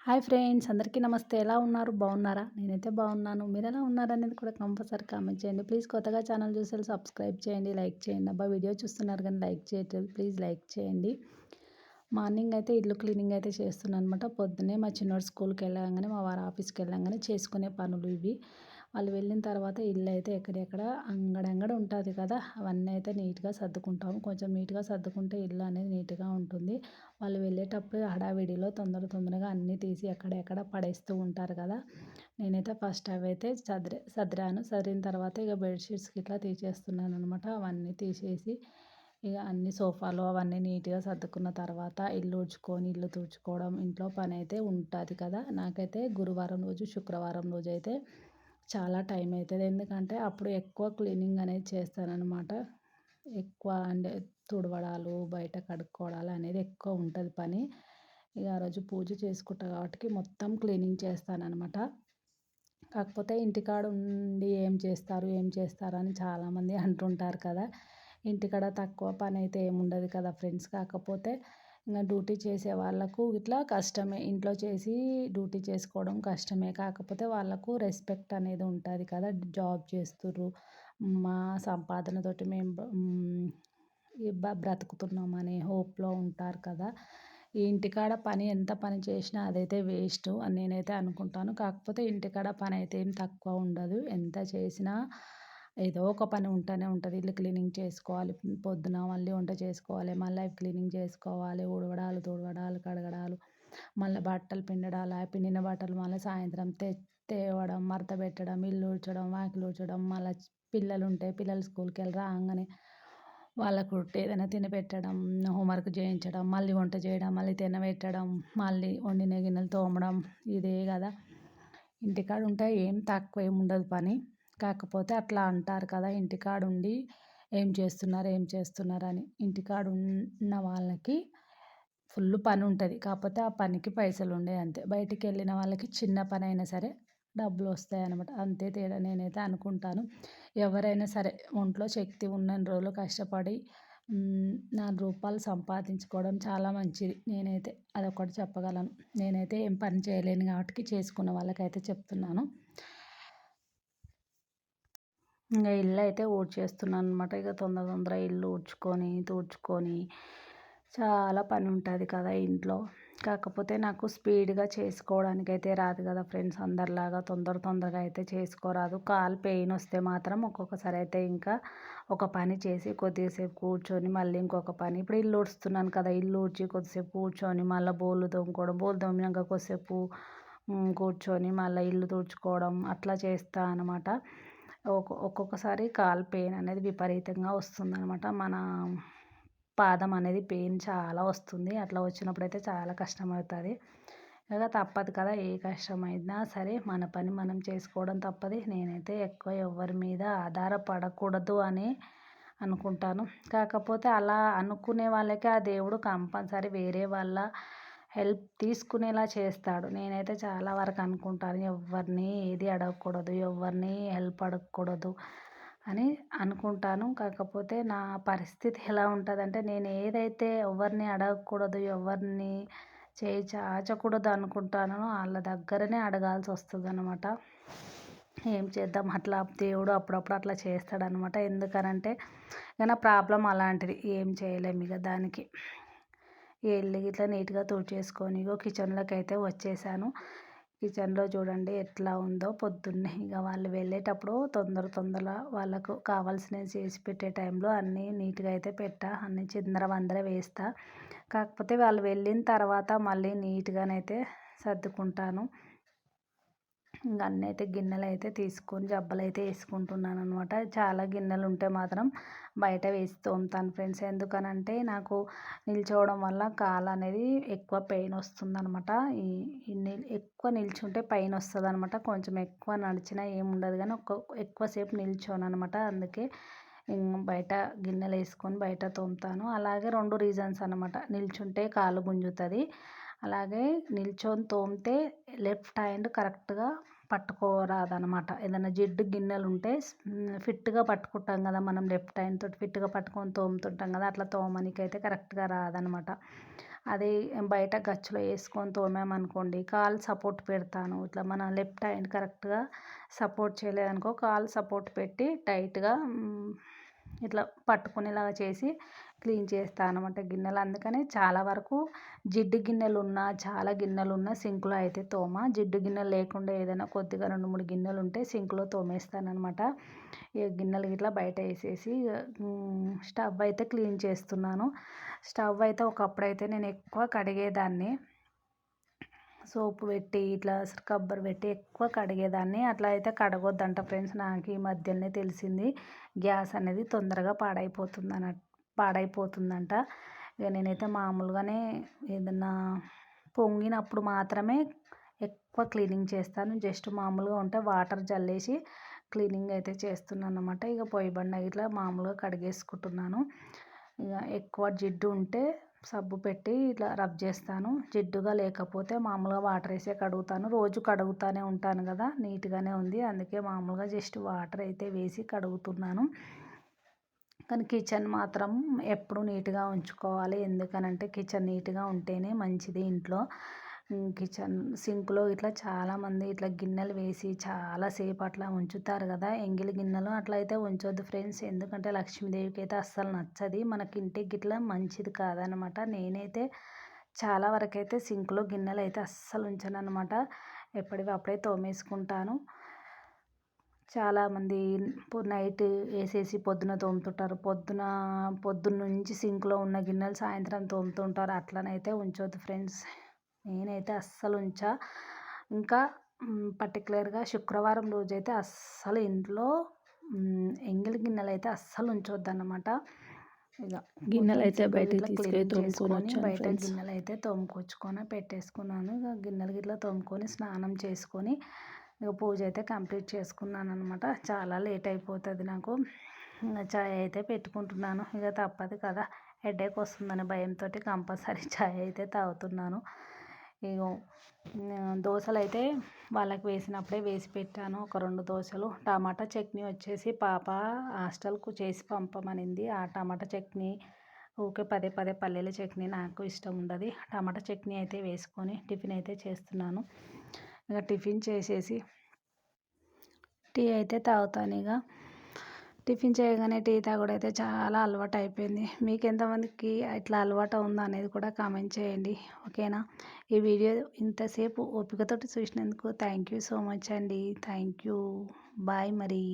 Hi friends, అందరికీ నమస్తే. ఎలా ఉన్నారు? బాగున్నారా? నేనైతే బాగున్నాను. మీరు ఎలా ఉన్నారనేది కూడా కంపల్సరీ కామెంట్ చేయండి. ప్లీజ్ కొత్తగా ఛానల్ చూసేవాళ్ళు సబ్స్క్రైబ్ చేయండి, లైక్ చేయండి. అబ్బా, వీడియో చూస్తున్నారు కానీ లైక్ చేయట్లేదు. ప్లీజ్ లైక్ చేయండి. మార్నింగ్ అయితే ఇల్లు క్లీనింగ్ అయితే చేస్తున్నాను అనమాట. పొద్దున్నే మా చిన్నోడు స్కూల్కి వెళ్ళగానే, మా వారు ఆఫీస్కి వెళ్ళగానే చేసుకునే పనులు ఇవి. వాళ్ళు వెళ్ళిన తర్వాత ఇల్లు అయితే ఎక్కడెక్కడ అంగడంగడ ఉంటుంది కదా, అవన్నీ అయితే నీట్గా సర్దుకుంటాము. కొంచెం నీట్గా సర్దుకుంటే ఇల్లు అనేది నీట్గా ఉంటుంది. వాళ్ళు వెళ్ళేటప్పుడు హడావిడిలో తొందరగా అన్నీ తీసి ఎక్కడెక్కడ పడేస్తూ ఉంటారు కదా. నేనైతే ఫస్ట్ అవైతే సదిరాను. సదిరిన తర్వాత ఇక బెడ్షీట్స్కి ఇట్లా తీసేస్తున్నాను అనమాట. అవన్నీ తీసేసి ఇక అన్ని సోఫాలు అవన్నీ నీట్గా సర్దుకున్న తర్వాత ఇల్లు ఊడ్చుకొని, ఇల్లు తుడుచుకోవడం, ఇంట్లో పని అయితే ఉంటుంది కదా. నాకైతే గురువారం రోజు, శుక్రవారం రోజు అయితే చాలా టైం అవుతుంది. ఎందుకంటే అప్పుడు ఎక్కువ క్లీనింగ్ అనేది చేస్తానన్నమాట. ఎక్కువ అంటే తుడవడాలు, బయట కడుక్కోవడాలు అనేది ఎక్కువ ఉంటుంది పని. ఇక ఆ రోజు పూజ చేసుకుంటా కాబట్టి మొత్తం క్లీనింగ్ చేస్తానన్నమాట. కాకపోతే ఇంటికాడ ఉండి ఏం చేస్తారు అని చాలామంది అంటుంటారు కదా. ఇంటికాడ తక్కువ పని అయితే ఏముండదు కదా ఫ్రెండ్స్. కాకపోతే ఇంకా డ్యూటీ చేసే వాళ్ళకు ఇట్లా కష్టమే. ఇంట్లో చేసి డ్యూటీ చేసుకోవడం కష్టమే. కాకపోతే వాళ్ళకు రెస్పెక్ట్ అనేది ఉంటుంది కదా. జాబ్ చేస్తుర్రు, మా సంపాదనతోటి మేము బ్రతుకుతున్నామనే హోప్‌లో ఉంటారు కదా. ఈ ఇంటికాడ పని ఎంత పని చేసినా అదైతే వేస్ట్ అని నేనైతే అనుకుంటాను. కాకపోతే ఇంటికాడ పని అయితే ఏం తక్కువ ఉండదు. ఎంత చేసినా ఏదో ఒక పని ఉంటూనే ఉంటుంది. ఇల్లు క్లీనింగ్ చేసుకోవాలి, పొద్దున మళ్ళీ వంట చేసుకోవాలి, మళ్ళీ క్లీనింగ్ చేసుకోవాలి, ఊడవడాలు, తుడవడాలు, కడగడాలు, మళ్ళీ బట్టలు పిండడాలు, ఆ పిండిన బట్టలు మళ్ళీ సాయంత్రం తేవడం, మడత పెట్టడం, ఇల్లు ఊడ్చడం, వాకిలి ఊడ్చడం, మళ్ళీ పిల్లలు ఉంటే పిల్లలు స్కూల్కి వెళ్ళి రాగానే వాళ్ళకు ఏదైనా తినపెట్టడం, హోంవర్క్ చేయించడం, మళ్ళీ వంట చేయడం, మళ్ళీ తినబెట్టడం, మళ్ళీ వండిన గిన్నెలు తోమడం, ఇదే కదా. ఇంటికాడ ఉంటే ఏం తక్కువ ఏమి ఉండదు పని. కాకపోతే అట్లా అంటారు కదా, ఇంటికాడ ఉండి ఏం చేస్తున్నారు అని. ఇంటికాడ ఉన్న వాళ్ళకి ఫుల్ పని ఉంటుంది. కాకపోతే ఆ పనికి పైసలు ఉండవు అంతే. బయటికి వెళ్ళిన వాళ్ళకి చిన్న పని అయినా సరే డబ్బులు వస్తాయన్నమాట. అంతే తేడా నేనైతే అనుకుంటాను. ఎవరైనా సరే ఒంట్లో శక్తి ఉన్నన్ని రోజులు కష్టపడి రూ. 4 సంపాదించుకోవడం చాలా మంచిది. నేనైతే అదొకటి చెప్పగలను. నేనైతే ఏం పని చేయలేను కాబట్టి చేసుకున్న వాళ్ళకైతే చెప్తున్నాను. ఇంకా ఇల్లు అయితే ఊడ్చేస్తున్నాను అనమాట. ఇక తొందరగా ఇల్లు ఊడ్చుకొని, తుడుచుకొని చాలా పని ఉంటుంది కదా ఇంట్లో. కాకపోతే నాకు స్పీడ్గా చేసుకోవడానికి అయితే రాదు కదా ఫ్రెండ్స్. అందరిలాగా తొందరగా అయితే చేసుకోరాదు. కాలు పెయిన్ వస్తే మాత్రం ఒక్కొక్కసారి అయితే ఇంకా ఒక పని చేసి కొద్దిసేపు కూర్చొని మళ్ళీ ఇంకొక పని. ఇప్పుడు ఇల్లు ఊడుస్తున్నాను కదా, ఇల్లు ఊడ్చి కొద్దిసేపు కూర్చొని మళ్ళీ బోళ్ళు తోముకోవడం, బోళ్ళు తోమినాక కొద్దిసేపు కూర్చొని మళ్ళీ ఇల్లు తుడుచుకోవడం అట్లా చేస్తా అనమాట. ఒక్కొక్కసారి కాలు పెయిన్ అనేది విపరీతంగా వస్తుందన్నమాట. మన పాదం అనేది పెయిన్ చాలా వస్తుంది. అట్లా వచ్చినప్పుడు అయితే చాలా కష్టమవుతుంది. ఇక తప్పదు కదా, ఏ కష్టమైనా సరే మన పని మనం చేసుకోవడం తప్పదు. నేనైతే ఎక్కువ ఎవరి మీద ఆధారపడకూడదు అని అనుకుంటాను. కాకపోతే అలా అనుకునే వాళ్ళకి ఆ దేవుడు కంపల్సరీ వేరే వాళ్ళ హెల్ప్ తీసుకునేలా చేస్తాడు. నేనైతే చాలా వరకు అనుకుంటాను, ఎవరిని ఏది అడగకూడదు, ఎవరిని హెల్ప్ అడగకూడదు అని అనుకుంటాను. కాకపోతే నా పరిస్థితి ఎలా ఉంటుందంటే, నేను ఏదైతే ఎవరిని అడగకూడదు, ఎవరిని చేయి చాచకూడదు అనుకుంటానో వాళ్ళ దగ్గరనే అడగాల్సి వస్తుందన్నమాట. ఏం చేద్దాం, అట్లా దేవుడు అప్పుడప్పుడు అట్లా చేస్తాడనమాట. ఎందుకనంటే ఇక నా ప్రాబ్లం అలాంటిది. ఏం చేయలేము ఇక దానికి. ఇల్లు గిట్లా నీట్గా తుడిచేసుకొని ఇగో కిచెన్లోకి అయితే వచ్చేసాను. కిచెన్లో చూడండి ఎట్లా ఉందో. పొద్దున్నే ఇక వాళ్ళు వెళ్ళేటప్పుడు తొందర వాళ్ళకు కావాల్సినవి చేసి పెట్టే టైంలో అన్నీ నీట్గా అయితే అన్నీ చిందరవందర వేస్తా. కాకపోతే వాళ్ళు వెళ్ళిన తర్వాత మళ్ళీ నీట్గానైతే సర్దుకుంటాను. ఇంక అన్నీ అయితే గిన్నెలు అయితే తీసుకొని జబ్బలు అయితే వేసుకుంటున్నాను అనమాట. చాలా గిన్నెలు ఉంటే మాత్రం బయట వేసి తోముతాను ఫ్రెండ్స్. ఎందుకనంటే నాకు నిల్చోవడం వల్ల కాలు అనేది ఎక్కువ పెయిన్ వస్తుందనమాట. ఎక్కువ నిల్చుంటే పెయిన్ వస్తుంది అనమాట. కొంచెం ఎక్కువ నడిచినా ఏముండదు కానీ ఎక్కువసేపు నిల్చోను అనమాట. అందుకే బయట గిన్నెలు వేసుకొని బయట తోముతాను. అలాగే 2 రీజన్స్ అనమాట. నిల్చుంటే కాలు గుంజుతుంది, అలాగే నిల్చొని తోమితే లెఫ్ట్ హ్యాండ్ కరెక్ట్గా పట్టుకోరాదనమాట. ఏదైనా జిడ్డు గిన్నెలు ఉంటే ఫిట్గా పట్టుకుంటాం కదా మనం, లెఫ్ట్ హ్యాండ్ తోటి ఫిట్గా పట్టుకొని తోముతుంటాం కదా, అట్లా తోమనీకైతే కరెక్ట్గా రాదనమాట. అది బయట గచ్చులో వేసుకొని తోమామనుకోండి కాలు సపోర్ట్ పెడతాను. ఇట్లా మన లెఫ్ట్ హ్యాండ్ కరెక్ట్గా సపోర్ట్ చేయలేదనుకో కాలు సపోర్ట్ పెట్టి టైట్గా ఇట్లా పట్టుకునేలాగా చేసి క్లీన్ చేస్తాను అన్నమాట గిన్నెలు. అందుకని చాలా వరకు జిడ్డు గిన్నెలున్నా చాలా గిన్నెలున్నా సింక్లో అయితే జిడ్డు గిన్నెలు లేకుండా ఏదైనా కొద్దిగా 2, 3 గిన్నెలు ఉంటే సింక్లో తోమేస్తానన్నమాట. ఈ గిన్నెలు ఇట్లా బయట వేసేసి స్టవ్ అయితే క్లీన్ చేస్తున్నాను. స్టవ్ అయితే ఒకప్పుడైతే నేను ఎక్కువ కడిగేదాన్ని. సోపు పెట్టి ఇట్లా స్క్రబ్బర్ పెట్టి ఎక్కువ కడిగేదాన్ని. అట్లా అయితే కడగొద్దంట ఫ్రెండ్స్. నాకు ఈ మధ్యనే తెలిసింది గ్యాస్ అనేది తొందరగా పాడైపోతుందంట. ఇక నేనైతే మామూలుగానే ఏదన్నా పొంగినప్పుడు మాత్రమే ఎక్కువ క్లీనింగ్ చేస్తాను. జస్ట్ మామూలుగా ఉంటే వాటర్ జల్లేసి క్లీనింగ్ అయితే చేస్తున్నాను అన్నమాట. ఇక పొయ్యి బండ ఇట్లా మామూలుగా కడిగేసుకుంటున్నాను. ఇక ఎక్కువ జిడ్డు ఉంటే సబ్బు పెట్టి ఇట్లా రబ్ చేస్తాను. జిడ్డుగా లేకపోతే మామూలుగా వాటర్ వేసే కడుగుతాను. రోజు కడుగుతూనే ఉంటాను కదా, నీట్గానే ఉంది. అందుకే మామూలుగా జస్ట్ వాటర్ అయితే వేసి కడుగుతున్నాను. కానీ కిచెన్ మాత్రం ఎప్పుడు నీట్గా ఉంచుకోవాలి. ఎందుకనంటే కిచెన్ నీట్గా ఉంటేనే మంచిది ఇంట్లో. కిచెన్ సింక్లో ఇట్లా చాలామంది ఇట్లా గిన్నెలు వేసి చాలాసేపు అట్లా ఉంచుతారు కదా, ఎంగిలి గిన్నెలు అట్లా అయితే ఉంచొద్దు ఫ్రెండ్స్. ఎందుకంటే లక్ష్మీదేవికి అయితే అస్సలు నచ్చది, మనకి ఇంటికి ఇట్లా మంచిది కాదనమాట. నేనైతే చాలా వరకు అయితే సింక్లో గిన్నెలు అయితే అస్సలు ఉంచను అనమాట. ఎప్పటివి అప్పుడే తోమేసుకుంటాను. చాలామంది నైట్ వేసేసి పొద్దున తోముతుంటారు. పొద్దున్న నుంచి సింక్లో ఉన్న గిన్నెలు సాయంత్రం తోముతుంటారు. అట్లనైతే ఉంచొద్దు ఫ్రెండ్స్. నేనైతే అస్సలు ఉంచా. ఇంకా పర్టికులర్గా శుక్రవారం రోజైతే అస్సలు ఇంట్లో ఎంగిలి గిన్నెలు అయితే అస్సలు ఉంచొద్దు అన్నమాట. ఇక గిన్నెలు అయితే బయట క్లీన్ చేసుకొని బయట గిన్నెలు అయితే తోముకొచ్చుకొని పెట్టేసుకున్నాను. ఇక గిన్నెలు గిట్లా తోముకొని స్నానం చేసుకొని ఇక పూజ అయితే కంప్లీట్ చేసుకున్నాను అనమాట. చాలా లేట్ అయిపోతుంది నాకు. చాయ్ అయితే పెట్టుకుంటున్నాను. ఇక తప్పదు కదా, హెడేక్ వస్తుందని భయంతో కంపల్సరీ చాయ్ అయితే తాగుతున్నాను. ఇగో దోశలు అయితే వాళ్ళకి వేసినప్పుడే వేసి పెట్టాను. ఒక 2 దోశలు. టమాటా చట్నీ వచ్చేసి పాప హాస్టల్కు చేసి పంపమనింది. ఆ టమాటా చట్నీ ఊరికే పదే పదే పల్లీల చట్నీ నాకు ఇష్టం ఉండదు. టమాటా చట్నీ అయితే వేసుకొని టిఫిన్ అయితే చేస్తున్నాను. ఇక టిఫిన్ చేసేసి టీ అయితే తాగుతాను. ఇక టిఫిన్ చేయగానే టీ తాగుడు అయితే చాలా అలవాటు అయిపోయింది. మీకు ఎంతమందికి ఇట్లా అలవాటు ఉందా అనేది కూడా కామెంట్ చేయండి. ఓకేనా. ఈ వీడియో ఇంతసేపు ఓపికతోటి చూసినందుకు థ్యాంక్ యూ సో మచ్ అండి. Thank you. బాయ్ మరి.